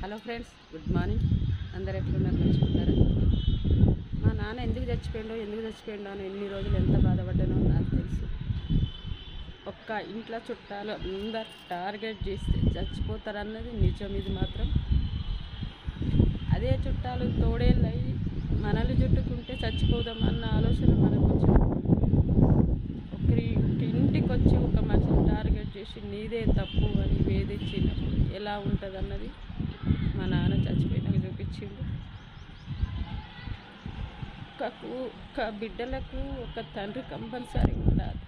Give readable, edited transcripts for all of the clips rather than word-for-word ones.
Hello friends, good morning. అందరు ఎట్లున్నారు? మంచుకున్నారా? మా నాన్న ఎందుకు చచ్చిపోయిండో అని ఎన్ని రోజులు ఎంత బాధపడ్డానో నాకు తెలుసు. ఒక్క ఇంట్లో చుట్టాలు అందరు టార్గెట్ చేస్తే చచ్చిపోతారన్నది నిజం. ఇది మాత్రం అదే చుట్టాలు తోడేళ్ళు అయ్యి మనల్ని చుట్టుకుంటే చచ్చిపోదామన్న ఆలోచన మనకు వచ్చినప్పుడు ఒక ఇంటికి వచ్చి ఒక మనిషిని టార్గెట్ చేసి నీదే తప్పు అని వేధించినప్పుడు ఎలా ఉంటుంది అన్నది మా నాన్న చచ్చిపోయినాక చూపించిండు. ఒక బిడ్డలకు ఒక తండ్రి కంపల్సరీ ఉండాలి.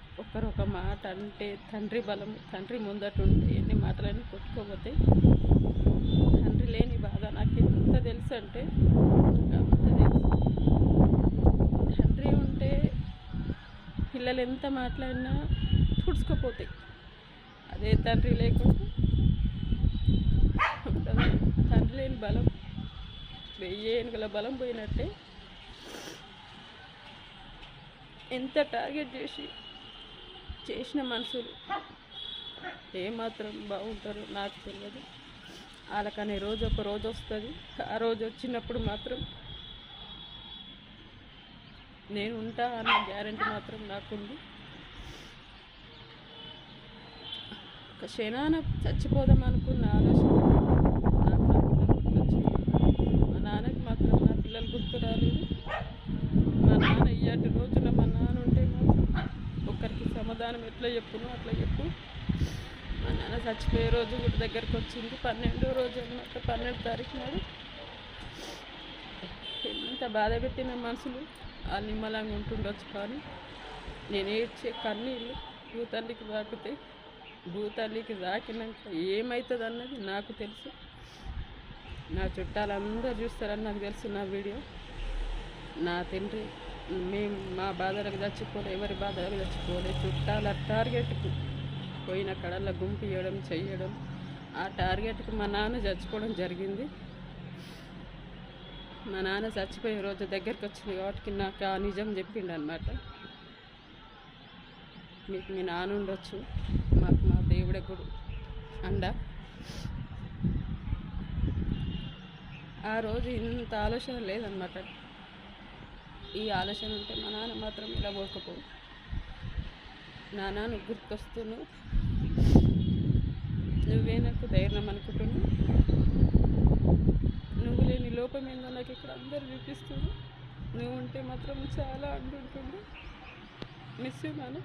ఒక మాట అంటే తండ్రి బలం, తండ్రి ముందట ఉంటే ఎన్ని మాటలన్నీ కొట్టుకోపోతే తండ్రి లేని బాధ నాకు ఎంత తెలుసు అంటే నాకు అంత తెలుసు. తండ్రి ఉంటే పిల్లలు ఎంత మాట్లాడినా తుడుచుకుపోతాయి. అదే తండ్రి లేకుండా ఉంటుంది. తండ్రి లేని బలం 1000 ఏనుగుల బలం పోయినట్టే. ఎంత టార్గెట్ చేసిన మనుషులు ఏమాత్రం బాగుంటారో నాకు తెలియదు. వాళ్ళకనే రోజు ఒక రోజు వస్తుంది. ఆ రోజు వచ్చినప్పుడు మాత్రం నేను ఉంటా అన్న గ్యారెంటీ మాత్రం నాకుంది. ఒక క్షణాన చచ్చిపోదాం అనుకున్న ఆలోచన నాకు నా పిల్లలు గుర్తొచ్చింది. మా నాన్నకి మాత్రం నా పిల్లలు గుర్తు రాలేదు. మా నాన్న ఇయ్యాటి రోజున మా నాన్న ఉంటే మాత్రం ఒకరికి సమాధానం ఎట్లా చెప్పును అట్లా చెప్పు. మా నాన్న చచ్చిపోయే రోజు కూడా దగ్గరకు వచ్చింది. 12వ రోజు అన్నమాట, 12వ తారీఖు నాడు. ఎంత బాధ పెట్టిన మనుషులు వాళ్ళు నిమ్మలంగా ఉంటుండొచ్చు, కానీ నేను ఏడ్చే కన్నీళ్ళు భూతల్లికి తాకితే భూతల్లికి తాకినాక ఏమవుతుంది అన్నది నాకు తెలుసు. నా చుట్టాలందరూ చూస్తారని నాకు తెలుసు. నా వీడియో నా తండ్రి మేము మా బాధలకు చచ్చిపోలే, ఎవరి బాధలకు చచ్చిపోలే. చుట్టాల టార్గెట్కు పోయిన కడల్లో గుంపియడం చెయ్యడం, ఆ టార్గెట్కి మా నాన్న చచ్చిపోవడం జరిగింది. మా నాన్న చచ్చిపోయే రోజు దగ్గరికి వచ్చింది కాబట్టి నాకు ఆ నిజం చెప్పిండు అనమాట. మీకు మీ నాన్న ఉండొచ్చు, మాకు మా దేవుడే గుడు అండ. ఆ రోజు ఇంత ఆలోచన లేదనమాట. ఈ ఆలోచన ఉంటే మా నాన్న మాత్రం ఇలా పోకపోవు. నా నాన్న గుర్తొస్తున్నావు, నువ్వే నాకు ధైర్యం అనుకుంటున్నావు. నువ్వు లేని లోపం ఏందో నాకు ఇక్కడ అందరు చూపిస్తున్నారు. నువ్వు ఉంటే మాత్రం చాలా అంటుంటుండే. మిస్ యూ నాన్న.